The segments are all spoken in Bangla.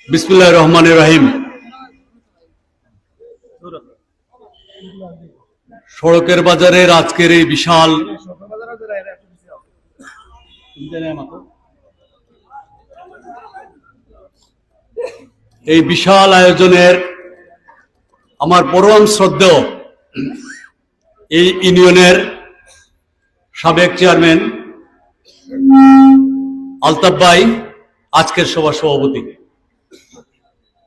বিসমিল্লাহির রহমানির রহিম। সড়কের বাজারের আজকের এই বিশাল আয়োজনের আমার পরম শ্রদ্ধেয় এই ইউনিয়নের সাবেক চেয়ারম্যান আলতাফ ভাই আজকের সভা সভাপতি,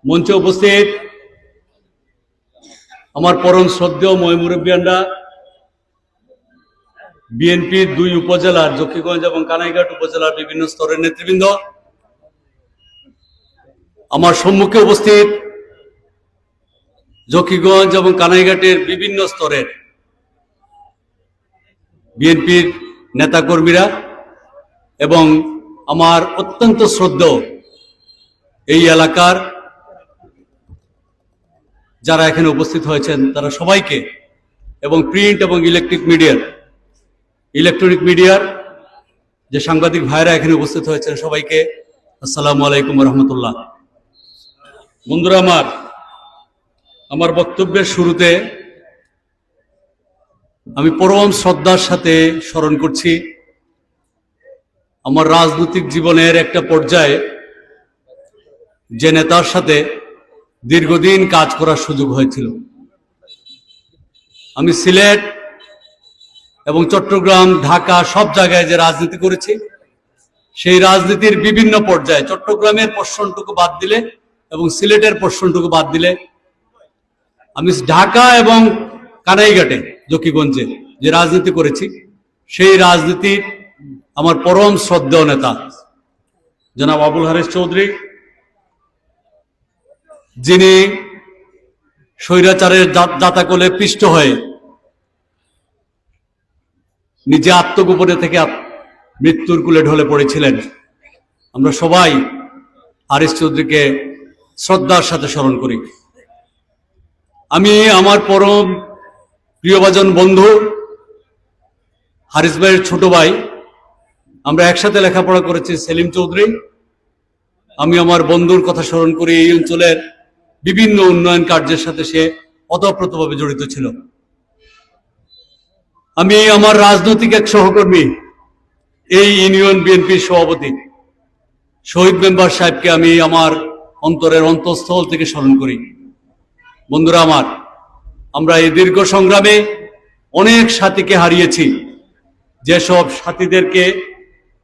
মঞ্চে উপস্থিত আমার পরম শ্রদ্ধেয় মুরব্বিয়ানরা, বিএনপির 2 উপজেলার জকিগঞ্জ এবং কানাইঘাট উপজেলার বিভিন্ন স্তরের নেতৃবৃন্দ, আমার সম্মুখে উপস্থিত জকিগঞ্জ এবং কানাইঘাটের বিভিন্ন স্তরের বিএনপির নেতাকর্মীরা এবং আমার অত্যন্ত শ্রদ্ধেয় এই এলাকার যারা এখানে উপস্থিত হয়েছেন তারা সবাইকে, এবং প্রিন্ট এবং ইলেকট্রনিক মিডিয়ার যে সাংবাদিক ভাইরা এখানে উপস্থিত হয়েছেন সবাইকে আসসালামু আলাইকুম রহমতুল্লাহ। বন্ধুরা, আমার বক্তব্যের শুরুতে আমি পরম শ্রদ্ধার সাথে স্মরণ করছি আমার রাজনৈতিক জীবনের একটা পর্যায়ে যে নেতার সাথে দীর্ঘদিন কাজ করার সুযোগ হয়েছিল। আমি সিলেট এবং চট্টগ্রাম, ঢাকা সব জায়গায় যে রাজনীতি করেছি, সেই রাজনীতির বিভিন্ন পর্যায়ে চট্টগ্রামের পোর্শনটুকু বাদ দিলে এবং সিলেটের পোর্শনটুকু বাদ দিলে আমি ঢাকা এবং কানাইঘাটে জকিগঞ্জে যে রাজনীতি করেছি, সেই রাজনীতির আমার পরম শ্রদ্ধেয় নেতা জনাব আবুল হারেস চৌধুরী, যিনি স্বৈরাচারের জাতাকলে পিষ্ট হয়ে নিজে আত্মগোপনে থেকে মৃত্যুর কুলে ঢলে পড়েছিলেন। আমরা সবাই হারেস চৌধুরীকে শ্রদ্ধার সাথে স্মরণ করি। আমি আমার পরম প্রিয়ভাজন বন্ধু হারিস ভাইয়ের ছোট ভাই, আমরা একসাথে লেখাপড়া করেছি, সেলিম চৌধুরী। আমি আমার বন্ধুর কথা স্মরণ করি। এই অঞ্চলের বিভিন্ন উন্নয়ন কার্যের সাথে সে ওতপ্রোতভাবে জড়িত ছিল। আমি আমার রাজনৈতিক এক সহকর্মী, এই ইউনিয়ন বিএনপির সভাপতি শহীদ মেম্বার সাহেবকে আমি আমার অন্তরের অন্তঃস্থল থেকে স্মরণ করি। বন্ধুরা, আমরা এই দীর্ঘ সংগ্রামে অনেক সাথীকে হারিয়েছি। যেসব সাথীদেরকে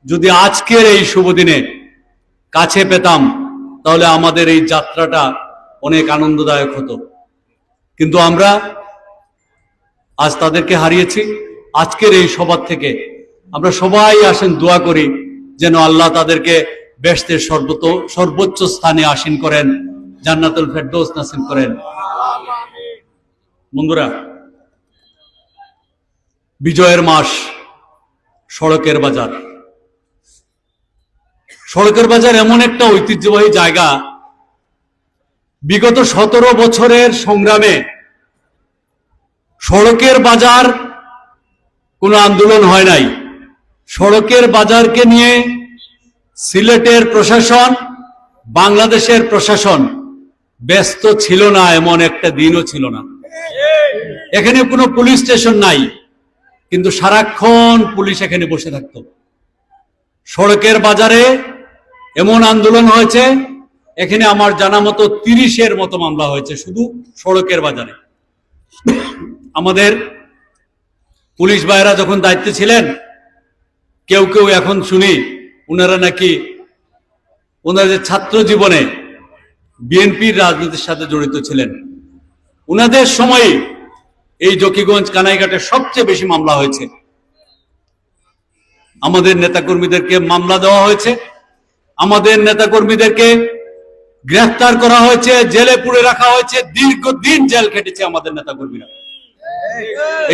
যদি আজকের এই শুভ দিনে কাছে পেতাম তাহলে আমাদের এই যাত্রাটা অনেক আনন্দদায়ক হতো, কিন্তু আমরা আজ তাদেরকে হারিয়েছি। আজকের এই সভা থেকে আমরা সবাই আসেন দোয়া করি যেন আল্লাহ তাদেরকে বেহেশতের সর্বোচ্চ স্থানে আসীন করেন, জান্নাতুল ফেরদৌস নসিব করেন। বন্ধুরা, বিজয়ের মাস, সড়কের বাজার। সড়কের বাজার এমন একটা ঐতিহ্যবাহী জায়গা, বিগত 17 বছরের সংগ্রামে সড়কের বাজার কোনো আন্দোলন হয় নাই। সড়কের বাজারকে নিয়ে সিলেটের প্রশাসন, বাংলাদেশের প্রশাসন ব্যস্ত ছিল না, এমন একটা দিনও ছিল না। এখানে কোনো পুলিশ স্টেশন নাই, কিন্তু সারাক্ষণ পুলিশ এখানে বসে থাকত। সড়কের বাজারে এমন আন্দোলন হয়েছে, এখানে আমার জানা মতো 30-এর মতো মামলা হয়েছে শুধু সড়কের বাজারে। আমাদের পুলিশ ভাইরা যখন দায়িত্বে ছিলেন, কেউ কেউ এখন শুনি ওনারা নাকি ওনাদের ছাত্র জীবনে বিএনপির রাজনীতির সাথে জড়িত ছিলেন। ওনাদের সময় এই জকিগঞ্জ কানাইঘাটে সবচেয়ে বেশি মামলা হয়েছে। আমাদের নেতাকর্মীদেরকে মামলা দেওয়া হয়েছে, আমাদের নেতাকর্মীদেরকে গ্রেফতার করা হয়েছে, জেলে পুরে রাখা হয়েছে, দীর্ঘদিন জেল খেটেছে আমাদের নেতাকর্মীরা।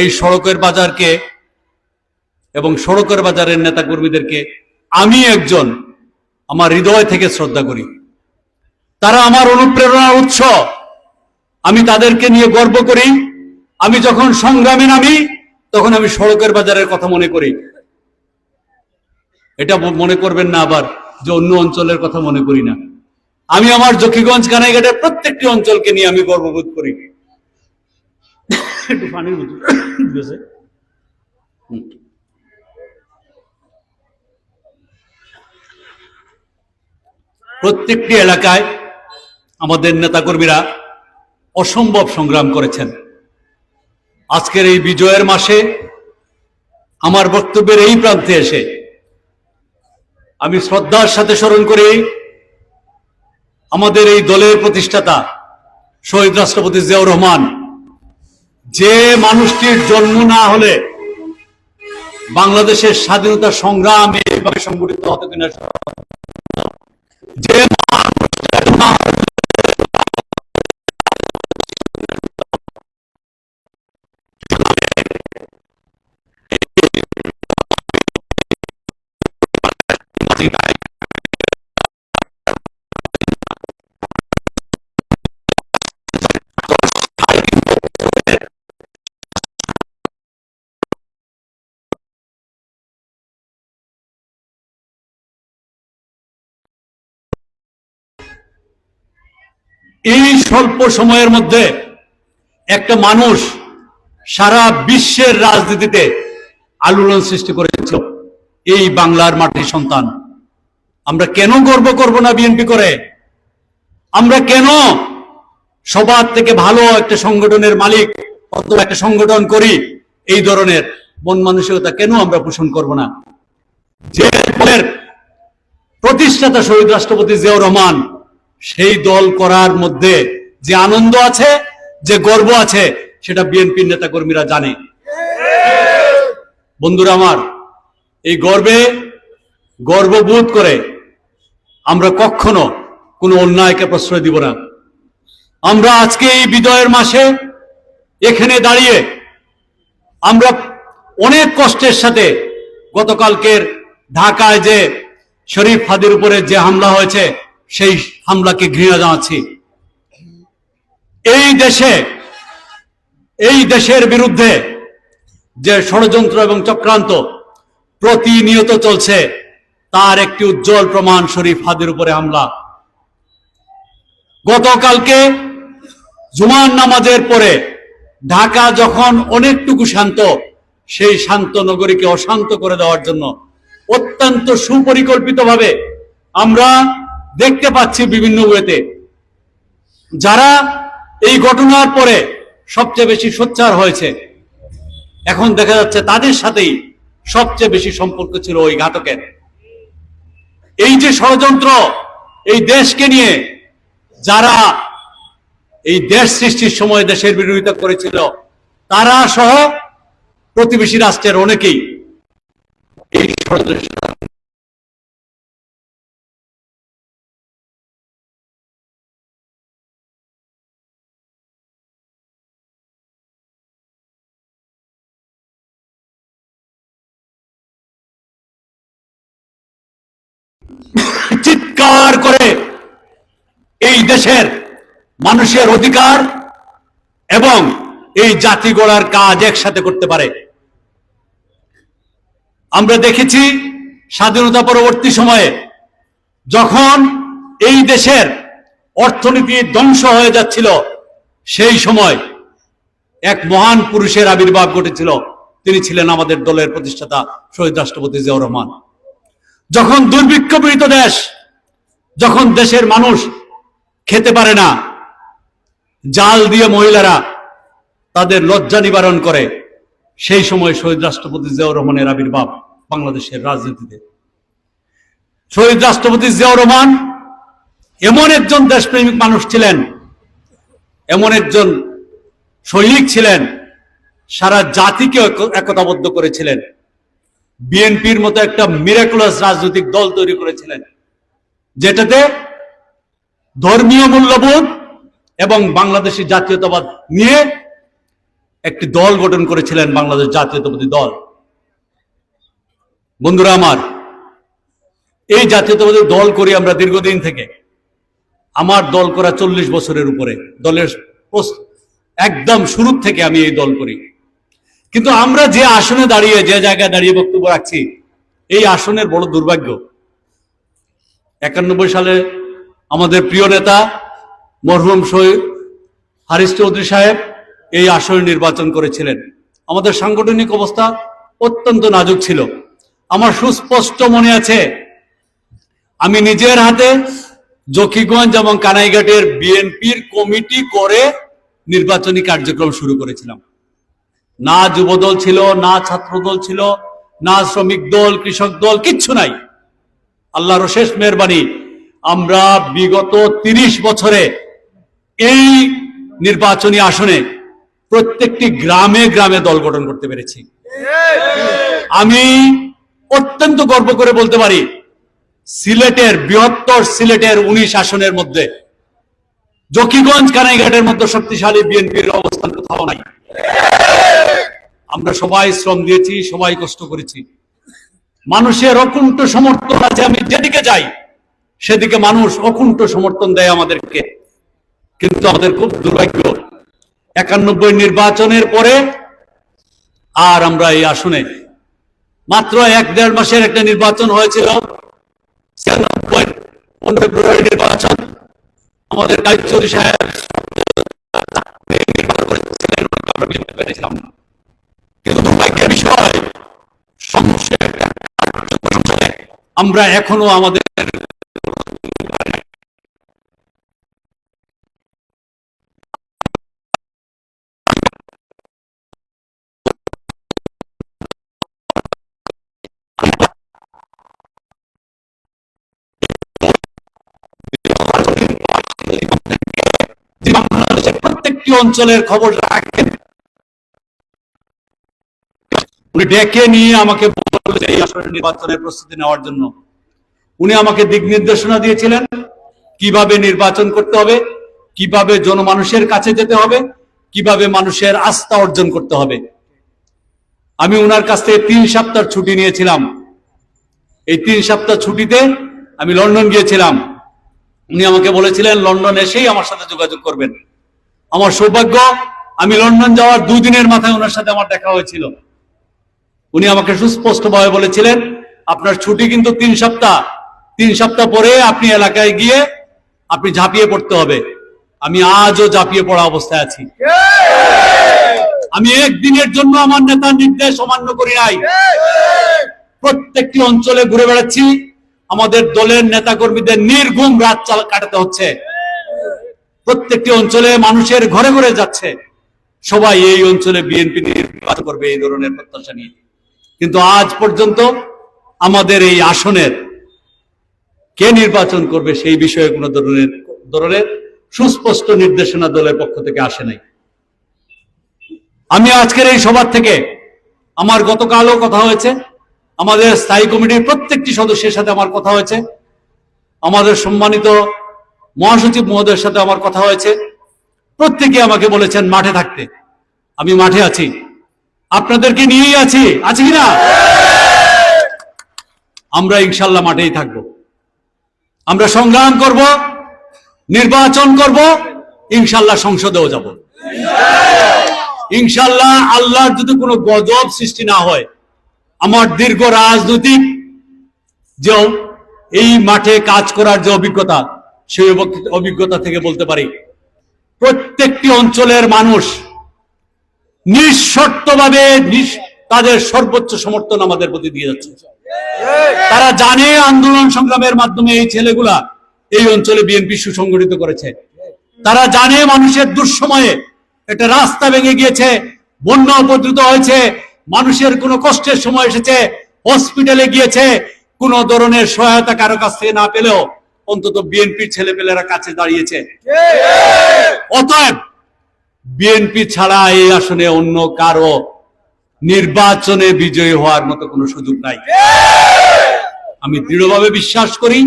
এই সড়কের বাজারকে এবং সড়কের বাজারের নেতাকর্মীদেরকে আমি একজন আমার হৃদয় থেকে শ্রদ্ধা করি। তারা আমার অনুপ্রেরণার উৎস। আমি তাদেরকে নিয়ে গর্ব করি। আমি যখন সংগ্রামে নামি তখন আমি সড়কের বাজারের কথা মনে করি। এটা মনে করবেন না আবার যে অন্য অঞ্চলের কথা মনে করি না। আমি আমার জকিগঞ্জ কানাইঘাটের প্রত্যেকটি অঞ্চলকে নিয়ে আমি গর্ববোধ করি। একটু পানির বোতল দিয়েছে। প্রত্যেকটি এলাকায় আমাদের নেতাকর্মীরা অসম্ভব সংগ্রাম করেছেন। আজকের এই বিজয়ের মাসে আমার বক্তব্যের এই প্রান্তে এসে আমি শ্রদ্ধার সাথে স্মরণ করি আমাদের এই দলের প্রতিষ্ঠাতা শহীদ রাষ্ট্রপতি জিয়াউর রহমান, যে মানুষটির জন্ম না হলে বাংলাদেশের স্বাধীনতা সংগ্রাম এইভাবে সংগঠিত হতো কিনা, যে এই স্বল্প সময়ের মধ্যে একটা মানুষ সারা বিশ্বের রাজনীতিতে আলোড়ন সৃষ্টি করেছিল, এই বাংলার মাটির সন্তান। আমরা কেন গর্ব করব না বিএনপি করে? আমরা কেন সবার থেকে ভালো একটা সংগঠনের মালিক অথবা একটা সংগঠন করি, এই ধরনের মন মানসিকতা কেন আমরা পোষণ করব না? যে দলের প্রতিষ্ঠাতা শহীদ রাষ্ট্রপতি জিয়াউর রহমান, সেই দল করার মধ্যে যে আনন্দ আছে, যে গর্ব আছে, সেটা বিএনপির নেতা কর্মীরা জানে। বন্ধুরা আমার, এই গর্ববোধ করে আমরা কখনো কোনো অন্যায়কে প্রশ্রয় দিব না। আমরা আজকে এই বিজয়ের মাসে এখানে দাঁড়িয়ে আমরা অনেক কষ্টের সাথে গতকালকের ঢাকায় যে শরীফ হাদির উপরে যে হামলা হয়েছে, সেই হামলাকে ঘৃণা জানাচ্ছি। এই দেশের বিরুদ্ধে যে ষড়যন্ত্র এবং চক্রান্ত প্রতিনিয়ত চলছে, তার একটি উজ্জ্বল প্রমাণ শরীফ হাদির উপরে হামলা। গতকালকে জুমার নামাজের পরে ঢাকা যখন অনেকটুকু শান্ত, সেই শান্ত নগরীকে অশান্ত করে দেওয়ার জন্য অত্যন্ত সুপরিকল্পিতভাবে আমরা দেখতে পাচ্ছি বিভিন্ন ওয়েতে যারা এই ঘটনার পরে সবচেয়ে বেশি সোচ্চার হয়েছে, এখন দেখা যাচ্ছে তাদের সাথেই সবচেয়ে বেশি সম্পর্ক ছিল ওই ঘাতকের। এই যে ষড়যন্ত্র, এই দেশকে নিয়ে যারা এই দেশ সৃষ্টির সময় দেশের বিরোধিতা করেছিল, তারা সহ প্রতিবেশী রাষ্ট্রের অনেকেই এই ষড়যন্ত্র চিৎকার করে এই দেশের মানুষের অধিকার এবং এই জাতি গড়ার কাজ একসাথে করতে পারে। আমরা দেখেছি স্বাধীনতা পরবর্তী সময়ে যখন এই দেশের অর্থনীতি ধ্বংস হয়ে যাচ্ছিল, সেই সময় এক মহান পুরুষের আবির্ভাব ঘটেছিল। তিনি ছিলেন আমাদের দলের প্রতিষ্ঠাতা শহীদ রাষ্ট্রপতি জিয়াউর রহমান। যখন দুর্ভিক্ষ পীড়িত দেশ, যখন দেশের মানুষ খেতে পারে না, জাল দিয়ে মহিলারা তাদের লজ্জা নিবারণ করে, সেই সময় শহীদ রাষ্ট্রপতি জিয়াউর রহমানের আবির্ভাব বাংলাদেশের রাজনীতিতে। শহীদ রাষ্ট্রপতি জিয়াউর রহমান এমন একজন দেশপ্রেমিক মানুষ ছিলেন, এমন একজন সৈনিক ছিলেন, সারা জাতিকে একতাবদ্ধ করেছিলেন। বিএনপির মতো একটা মিরাকুলাস রাজনৈতিক দল তৈরি করেছিলেন, যেটাতে ধর্মীয় মূল্যবোধ এবং বাংলাদেশি জাতীয়তাবাদ নিয়ে একটি দল গঠন করেছিলেন, বাংলাদেশ জাতীয়তাবাদী দল। বন্ধুরা আমার, এই জাতীয়তাবাদী দল করি আমরা দীর্ঘদিন থেকে। আমার দল করা 40 বছরের উপরে, দলের একদম শুরু থেকে আমি এই দল করি। কিন্তু আমরা যে আসনে দাঁড়িয়ে, যে জায়গায় দাঁড়িয়ে বক্তব্য রাখছি, এই আসনের বড় দুর্ভাগ্য। 91 সালে আমাদের প্রিয় নেতা মরহুম শহীদ হারিস চৌধুরী সাহেব এই আসনে নির্বাচন করেছিলেন। আমাদের সাংগঠনিক অবস্থা অত্যন্ত নাজুক ছিল। আমার সুস্পষ্ট মনে আছে, আমি নিজের হাতে জকিগঞ্জ এবং কানাইঘাটের বিএনপির কমিটি করে নির্বাচনী কার্যক্রম শুরু করেছিলাম। না যুবদল ছিল, না ছাত্রদল ছিল, না শ্রমিক দল, কৃষক দল, কিচ্ছু নাই। আল্লাহর অশেষ মেহেরবানি, আমরা বিগত 30 বছরে এই নির্বাচনী আসনে প্রত্যেকটি গ্রামে গ্রামে দল গঠন করতে পেরেছি। আমি অত্যন্ত গর্ব করে বলতে পারি, সিলেটের বৃহত্তর সিলেটের 19 আসনের মধ্যে জকিগঞ্জ কানাইঘাটের মধ্যে শক্তিশালী বিএনপির অবস্থান কোথাও নাই। আমরা সবাই শ্রম দিয়েছি, সবাই কষ্ট করেছি, মানুষের অকুণ্ঠ সমর্থন আছে। আমি যেদিকে যাই সেদিকে মানুষ অকুণ্ঠ সমর্থন দেয় আমাদেরকে। কিন্তু আমাদের খুব দুর্ভাগ্য, 91 নির্বাচনের পরে আর আমরা এই আসনে মাত্র 1-1.5 মাসের একটা নির্বাচন হয়েছিল, 15 ফেব্রুয়ারি নির্বাচন। আমাদের কাইত চৌধুরী সাহেব কিন্তু দুর্ভাগ্যের বিষয়, আমরা এখনো আমাদের বাংলাদেশের প্রত্যেকটি অঞ্চলের খবর রাখেন। উনি ডেকে নিয়ে আমাকে বলেছে এই আসলে নির্বাচনের প্রস্তুতি নেওয়ার জন্য। উনি আমাকে দিক নির্দেশনা দিয়েছিলেন কিভাবে নির্বাচন করতে হবে, কিভাবে জনমানুষের কাছে যেতে হবে, কিভাবে মানুষের আস্থা অর্জন করতে হবে। আমি ওনার কাছ থেকে 3 সপ্তাহ ছুটি নিয়েছিলাম। এই 3 সপ্তাহ ছুটিতে আমি লন্ডন গিয়েছিলাম। উনি আমাকে বলেছিলেন লন্ডন এসেই আমার সাথে যোগাযোগ করবেন। আমার সৌভাগ্য, আমি লন্ডন যাওয়ার 2 দিনের মাথায় ওনার সাথে আমার দেখা হয়েছিল। উনি আমাকে সুস্পষ্টভাবে বলেছিলেন, আপনার ছুটি কিন্তু 3 সপ্তাহ, 3 সপ্তাহ পরে আপনি এলাকায় গিয়ে আপনি ঝাঁপিয়ে পড়তে হবে। আমি আজও ঝাঁপিয়ে পড়া অবস্থায় আছি। আমি একদিনের জন্য আমার নেতার নির্দেশ অমান্য করি নাই। প্রত্যেকটি অঞ্চলে ঘুরে বেড়াচ্ছি, আমাদের দলের নেতা কর্মীদের নির্ঘুম রাত কাটাতে হচ্ছে। প্রত্যেকটি অঞ্চলে মানুষের ঘরে ঘরে যাচ্ছে, সবাই এই অঞ্চলে বিএনপি নির্বাচন করবে এই ধরনের প্রত্যাশা নিয়ে। কিন্তু আজ পর্যন্ত আমাদের এই আসনের কে নির্বাচন করবে সেই বিষয়ে কোনো ধরনের সুস্পষ্ট নির্দেশনা দলের পক্ষ থেকে আসে নাই। আমি আজকের এই সভা থেকে, আমার গতকালও কথা হয়েছে, আমাদের স্থায়ী কমিটির প্রত্যেকটি সদস্যের সাথে আমার কথা হয়েছে, আমাদের সম্মানিত মহাসচিব মহোদয়ের সাথে আমার কথা হয়েছে। প্রত্যেকে আমাকে বলেছেন মাঠে থাকতে। আমি মাঠে আছি, আপনাদেরকে নিয়েই আছি, আছি কিনা? আমরা ইনশাল্লাহ মাঠেই থাকবো। আমরা সংগ্রাম করব, নির্বাচন করব, ইনশাল্লাহ সংসদেও যাব। ইনশাল্লাহ আল্লাহর যদি কোনো গজব সৃষ্টি না হয়, আমার দীর্ঘ রাজনৈতিক যে এই মাঠে কাজ করার যে অভিজ্ঞতা, সেই অভিজ্ঞতা থেকে বলতে পারি প্রত্যেকটি অঞ্চলের মানুষ নিঃশর্তভাবে তাদের সর্বোচ্চ সমর্থন আমাদের প্রতি দিয়ে যাচ্ছে। তারা জানে আন্দোলন সংগ্রামের মাধ্যমে এই ছেলেগুলা এই অঞ্চলে বিএনপি সুসংগঠিত করেছে। তারা জানে মানুষের দুঃসময়ে একটা রাস্তা ভেঙে গিয়েছে, বন্যা উপদ্রুত হয়েছে, মানুষের কোনো কষ্টের সময় এসেছে, হসপিটালে গিয়েছে, কোনো ধরনের সহায়তা কারো কাছ থেকে না পেলেও অন্তত বিএনপির ছেলেপেলেরা কাছে দাঁড়িয়েছে। অতএব বিএনপি ছাড়া এই আসনে অন্য কারো নির্বাচনে বিজয়ী হওয়ার মতো কোনো সুযোগ নাই। আমি দৃঢ়ভাবে বিশ্বাস করি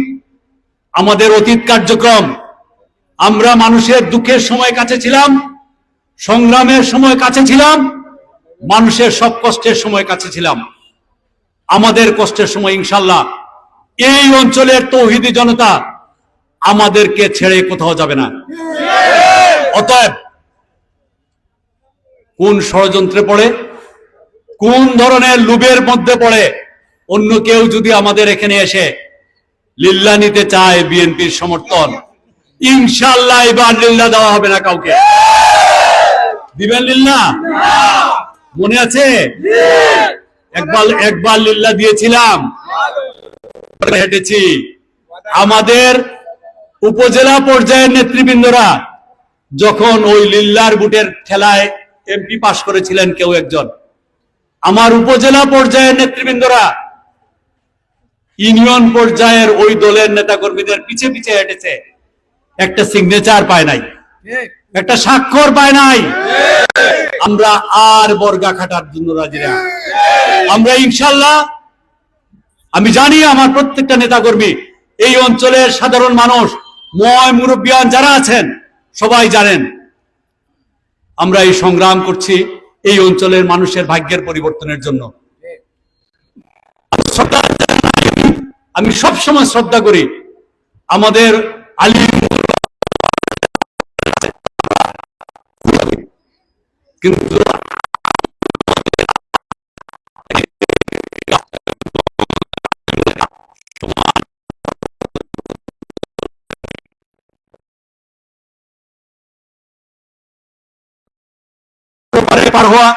আমাদের অতীত কার্যক্রম, আমরা মানুষের দুঃখের সময় কাছে ছিলাম, সংগ্রামের সময় কাছে ছিলাম, মানুষের সব কষ্টের সময় কাছে ছিলাম। আমাদের কষ্টের সময় ইনশাল্লাহ এই অঞ্চলের তৌহিদি জনতা আমাদেরকে ছেড়ে কোথাও যাবে না। অতএব কোন ষড়যন্ত্রে পড়ে, কোন ধরনের লোভের মধ্যে পড়ে অন্য কেউ যদি আমাদের এখানে এসে লিল্লা নিতে চায় বিএনপির সমর্থন, ইনশাআল্লাহ এবার লিল্লা দেওয়া হবে না কাউকে। দিবেন লিল্লা? মনে আছে একবার লিল্লা দিয়েছিলাম, হেঁটেছি। আমাদের উপজেলা পর্যায়ের নেতৃবৃন্দরা যখন ওই লিল্লার বুটের ঠেলায় এমপি পাশ করেছিলেন কেউ একজন, আমার উপজেলা পর্যায়ের নেতৃবৃন্দরা ইউনিয়ন পর্যায়ের ওই দলের নেতাকর্মীদের পিছে পিছে হেঁটেছে, একটা সিগনেচার পায় নাই, একটা স্বাক্ষর পায় নাই। আমরা আর বর্গা খাটার জন্য রাজি না। আমরা ইনশাল্লাহ, আমি জানি আমার প্রত্যেকটা নেতাকর্মী, এই অঞ্চলের সাধারণ মানুষ, ময় মুরব্বিয়ান যারা আছেন সবাই জানেন আমরা এই সংগ্রাম করছি এই অঞ্চলের মানুষের ভাগ্যের পরিবর্তনের জন্য। আমি সবসময় শ্রদ্ধা করি আমাদের আলিম, কিন্তু পার হওয়া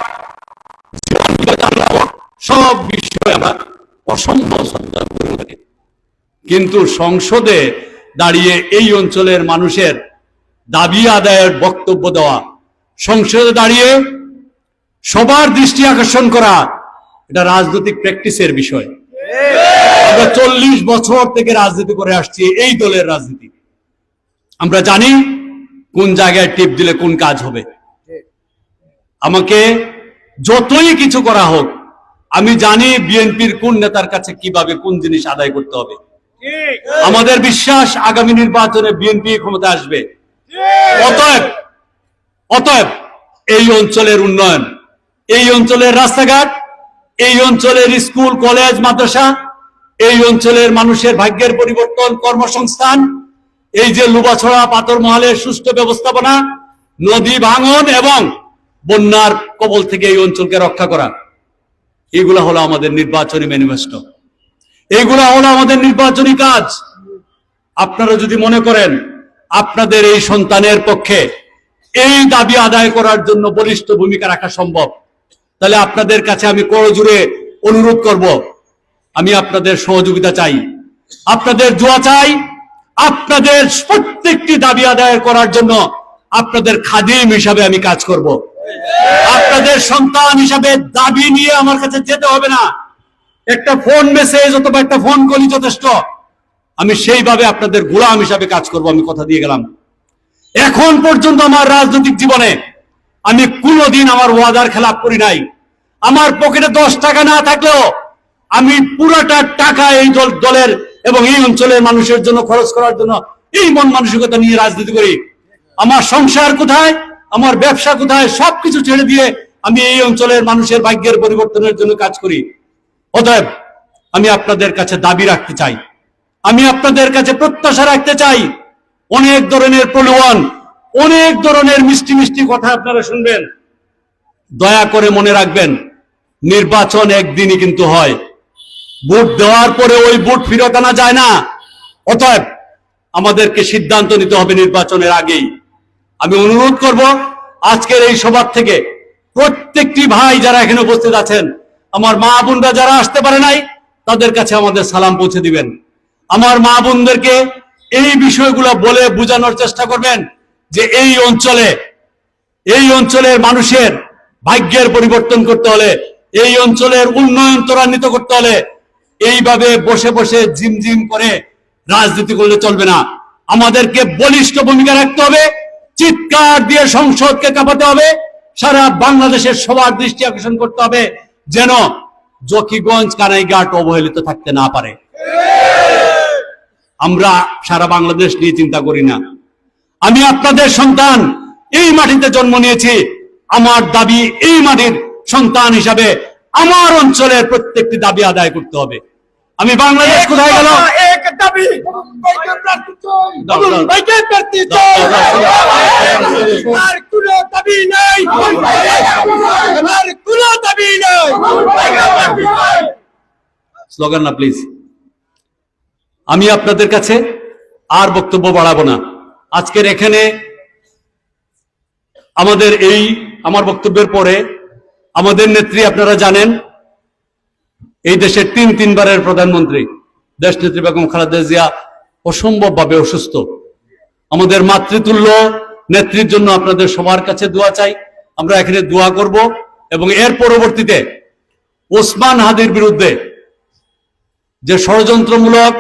সব বিষয়ে আমার অসম্ভব শ্রদ্ধা করে থাকে। কিন্তু সংসদে দাঁড়িয়ে এই অঞ্চলের মানুষের দাবি আদায়ের বক্তব্য দেওয়া, সংসদে দাঁড়িয়ে সবার দৃষ্টি আকর্ষণ করা, এটা রাজনৈতিক প্র্যাকটিসের বিষয়। আমরা 40 বছর থেকে রাজনীতি করে আসছি, এই দলের রাজনীতি। আমরা জানি কোন জায়গায় টিপ দিলে কোন কাজ হবে। আমাকে যতই কিছু করা হোক, আমি জানি বিএনপির কোন নেতার কাছে কিভাবে কোন জিনিস আদায় করতে হবে। আমাদের বিশ্বাস আগামী নির্বাচনে বিএনপি ক্ষমতা আসবে। অতএব এই অঞ্চলের উন্নয়ন, এই অঞ্চলের রাস্তাঘাট, এই অঞ্চলের স্কুল কলেজ মাদ্রাসা, এই অঞ্চলের মানুষের ভাগ্যের পরিবর্তন, কর্মসংস্থান, এই যে লুবাছড়া পাথরমহলের সুষ্ঠু ব্যবস্থাপনা, নদী ভাঙন এবং বন্যার কবল থেকে এই অঞ্চলকে রক্ষা করা, এগুলা হলো আমাদের নির্বাচনী ম্যানিফেস্টো, এগুলা হলো আমাদের নির্বাচনী কাজ। আপনারা যদি মনে করেন আপনাদের এই সন্তানের পক্ষে এই দাবি আদায় করার জন্য বলিষ্ঠ ভূমিকা রাখা সম্ভব, তাহলে আপনাদের কাছে আমি করজোড়ে অনুরোধ করব, আমি আপনাদের সহযোগিতা চাই, আপনাদের দোয়া চাই। আপনাদের প্রত্যেকটি দাবি আদায় করার জন্য আপনাদের খাদিম হিসাবে আমি কাজ করব। আপনাদের সন্তান হিসাবে দাবি নিয়ে আমার কাছে যেতে হবে না, একটা ফোন মেসেজ অথবা একটা ফোন কলই যথেষ্ট। আমি সেইভাবে আপনাদের গোলাম হিসাবে কাজ করব, আমি কথা দিয়ে গেলাম। এখন পর্যন্ত আমার রাজনৈতিক জীবনে আমি কোনোদিন আমার ওয়াদার খেলাপ করি নাই। আমার পকেটে 10 টাকা না থাকলেও আমি পুরোটা টাকা এই দলের এবং এই অঞ্চলের মানুষের জন্য খরচ করার জন্য এই মন মানসিকতা নিয়ে রাজনীতি করি। আমার সংসার কোথায়, আমার ব্যবসা কোথায়, সবকিছু ছেড়ে দিয়ে আমি এই অঞ্চলের মানুষের ভাগ্যের পরিবর্তনের জন্য কাজ করি। অতএব আমি আপনাদের কাছে দাবি রাখতে চাই, আমি আপনাদের কাছে প্রত্যাশা রাখতে চাই। অনেক ধরনের প্রলোভন, অনেক ধরনের মিষ্টি মিষ্টি কথা আপনারা শুনবেন। দয়া করে মনে রাখবেন, নির্বাচন একদিনই কিন্তু হয়, ভোট দেওয়ার পরে ওই ভোট ফেরত আনা যায় না। অতএব আমাদেরকে সিদ্ধান্ত নিতে হবে নির্বাচনের আগেই। আমি অনুরোধ করব আজকের এই সভা থেকে প্রত্যেকটি ভাই যারা এখানে উপস্থিত আছেন, আমার মা বোনরা যারা আসতে পারে নাই, তাদের কাছে আমাদের সালাম পৌঁছে দিবেন। আমার মা বোনদেরকে এই বিষয়গুলো বলে বোঝানোর চেষ্টা করবেন যে এই অঞ্চলের মানুষের ভাগ্যের পরিবর্তন করতে হলে, এই অঞ্চলের উন্নয়ন ত্বরান্বিত করতে হলে এইভাবে বসে বসে ঝিমঝিম করে রাজনীতি করলে চলবে না। আমাদেরকে বলিষ্ঠ ভূমিকা রাখতে হবে, চিৎকার দিয়ে সংসদকে কাঁপাতে হবে, সারা বাংলাদেশের সবার দৃষ্টি আকর্ষণ করতে হবে যেন জকিগঞ্জ কানাইঘাট অবহেলিত থাকতে না পারে। আমরা সারা বাংলাদেশ নিয়ে চিন্তা করি না। আমি আপনাদের সন্তান, এই মাটিতে জন্ম নিয়েছি। আমার দাবি এই মাটির সন্তান হিসাবে আমার অঞ্চলের প্রত্যেকটি দাবি আদায় করতে হবে। আমি বাংলাদেশ কোথায় গেল, স্লোগান না প্লিজ। আমি আপনাদের কাছে আর বক্তব্য বাড়াবো না। আজকের এখানে আমার বক্তব্যের পরে আমাদের নেত্রী, আপনারা জানেন, এই দেশের তিনবারের প্রধানমন্ত্রী দেশ নেত্রী বেগম খালেদা জিয়া অসম্ভবভাবে অসুস্থ। আমাদের মাতৃতুল্য নেত্রীর জন্য আপনাদের সবার কাছে দোয়া চাই। আমরা এখানে দোয়া করব এবং এর পরবর্তীতে ওসমান হাদির বিরুদ্ধে যে ষড়যন্ত্রমূলক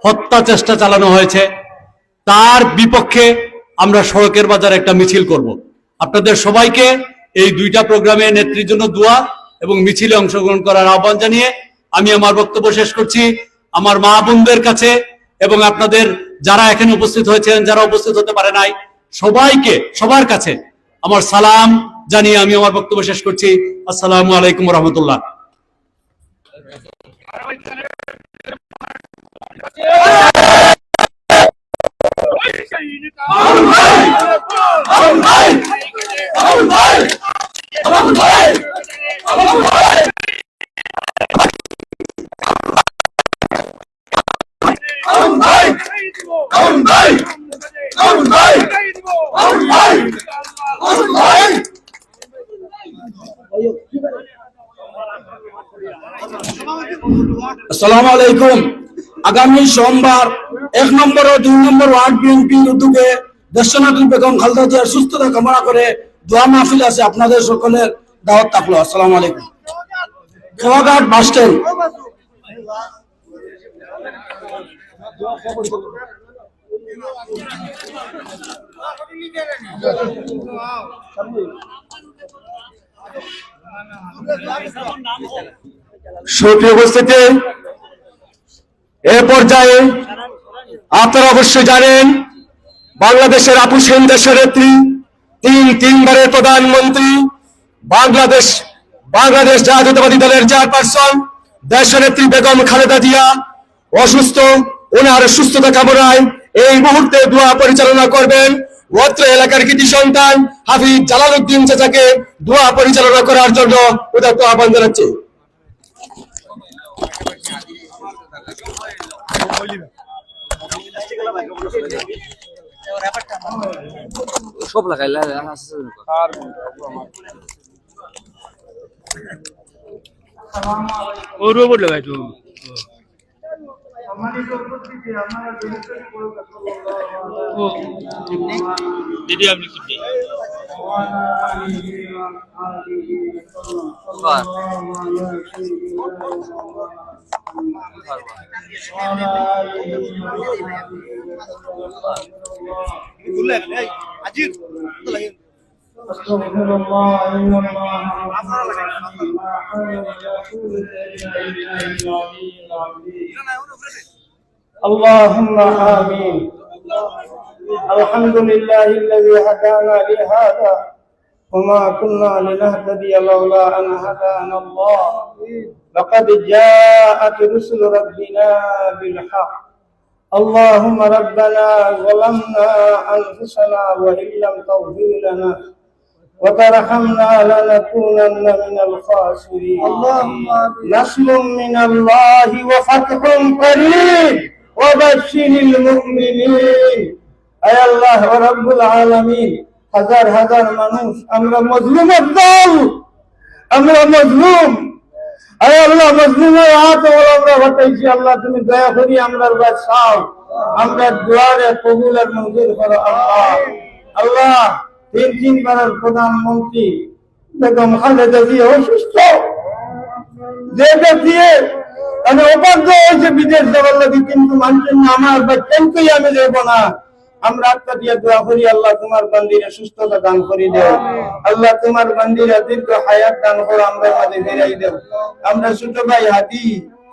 হত্যা চেষ্টা চালানো হয়েছে তার বিপক্ষে আমরা সড়কের বাজার একটা মিছিল করব। আপনাদের সবাইকে এই দুইটা প্রোগ্রামে নেত্রীর জন্য দোয়া এবং মিছিলে অংশগ্রহণ করার আহ্বান জানিয়ে আমি আমার বক্তব্য শেষ করছি। আমার মা বোনদের কাছে এবং আপনাদের যারা এখানে উপস্থিত হয়েছেন, যারা উপস্থিত হতে পারে নাই, সবার কাছে আমার সালাম জানিয়ে আমি আমার বক্তব্য শেষ করছি। আসসালামু আলাইকুম ওয়া রাহমাতুল্লাহ। আসসালামু আলাইকুম। আগামী সোমবার 1 নম্বর ও 2 নম্বর ওয়ার্ড বিএনপির উদ্যোগে দেশনেত্রী বেগম খালেদা জিয়ার সুস্থতা কামনা করে দোয়া মাহফিল আছে, আপনাদের সকলের দাওয়াত থাকলো। আসসালামু আলাইকুম। খেলাঘাট বাস স্ট্যান্ড। সুপ্রিয় উপস্থিতি, এ পর্যায়ে আপনারা অবশ্যই জানেন বাংলাদেশের আপুসীন দেশনেত্রী, তিনবারের প্রধানমন্ত্রী, বাংলাদেশ জাতীয়তাবাদী দলের চেয়ারপারসন দেশনেত্রী বেগম খালেদা জিয়া অসুস্থ। ওনার সুস্থতা কামনায় এই মুহূর্তে দোয়া পরিচালনা করবেন অত্র এলাকার কৃতি সন্তান হাফিজ জালালউদ্দিন চাচাকে দোয়া পরিচালনা করার জন্য উদাত্ত আহ্বান জানাচ্ছি। সব লাগাইলা ওর উপর লাগাই তো দিদি আপনি কি أستغفر الله إن الله اللهم آمين. الحمد لله الذي هدانا لهذا وما كنا لنهتدي لولا أن هدانا الله لقد جاءت رسل ربنا بالحق. اللهم ربنا ظلمنا أنفسنا وإن لم تغفر لنا وترحمنا لنكونن من الخاسرين. نصر من الله وفتح قريب وبشر المؤمنين. أي الله رب العالمين, হাজার হাজার মানুষ আমরা মজলুমের দল, আমরা মজলুম। আয় আল্লাহ, মজলুমের হাত আমরা হটাইছি। আল্লাহ তুমি দয়া করি আমরার বাঁচাও, আমরা দুয়ারে কবুল আর মঞ্জুর করো। আল্লাহ তিনবারের প্রধানমন্ত্রী বেগম খালেদা জিয়া অসুস্থ, যেটা দিয়ে আমি অবাধ্য হয়েছে বিদেশ যাওয়ার লাগে, কিন্তু মানুষের আমার বাচ্চাকেই আমি দেব না। আমরা আত্মা দিয়ে দোয়া করি, আল্লাহ তোমার বান্দিরে সুস্থতা দান করে দেও। আল্লাহ তোমার বান্দিরা দীর্ঘ হায়াত দান করো, আমরা মাঝে ফেরাই দেও। আমরা ছোট ভাই হাতি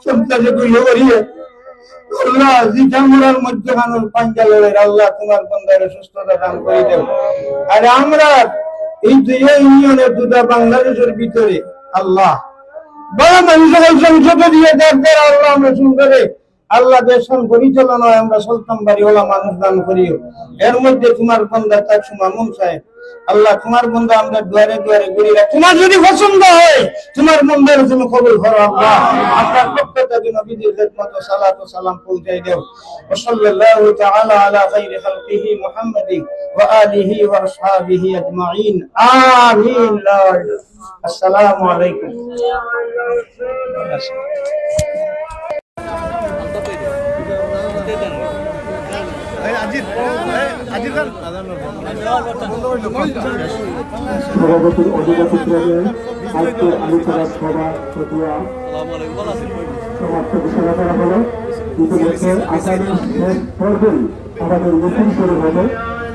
সন্তানে গুলো করিয়ে আল্লাহ জিঠামুরার মধ্যে মানুষ পাঞ্জালের, আল্লাহ তোমার বান্দারে সুস্থতা দান করে দেও। আর আমরা এই দুই ইউনিয়নের দুটা বাংলাদেশের ভিতরে আল্লাহ বড় মানুষের সংসদে দিয়ে দরকার, আল্লাহ আমরা সুন্দরে আল্লাহ দেশন পরিচালনায় আমরা সুলতান বাড়ি ওলা মানুষ দান করিও। এর মধ্যে তোমার বান্দা তাকসু মামুন সাহেব আল্লাহ তোমার বন্ধু আমরা দুয়ারে দুয়ারে ঘুরি না, তোমার যদি পছন্দ হয় তোমার মন্দিরে তুমি কবুল করো আল্লাহ। আপনার পক্ষ থেকে নবীজির খিদমত ও সালাত ও সালাম পৌঁছাই দাও। ওয়া সাল্লাল্লাহু তাআলা আলা খাইরি খালকিহি মুহাম্মাদিন ওয়া আলিহি ওয়া আসহাবিহি আজমাইন, আমিন। আসসালামু আলাইকুম। সভাপতির অধিবাসীক্রমে আজকের আলোচনা সভা প্রক্রিয়া সমাপ্ত ঘোষণা করা হলো। ইতিমধ্যে আগামী শেষ পর্বেই আমাদের মিছিল শুরু হবে।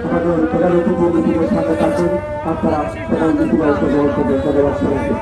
আমাদের প্রধান অতিথি মিটিংয়ের সাথে থাকুন, আপনারা প্রধান মিটিংয়ে অংশগ্রহণ করবেন। ধন্যবাদ সবাইকে।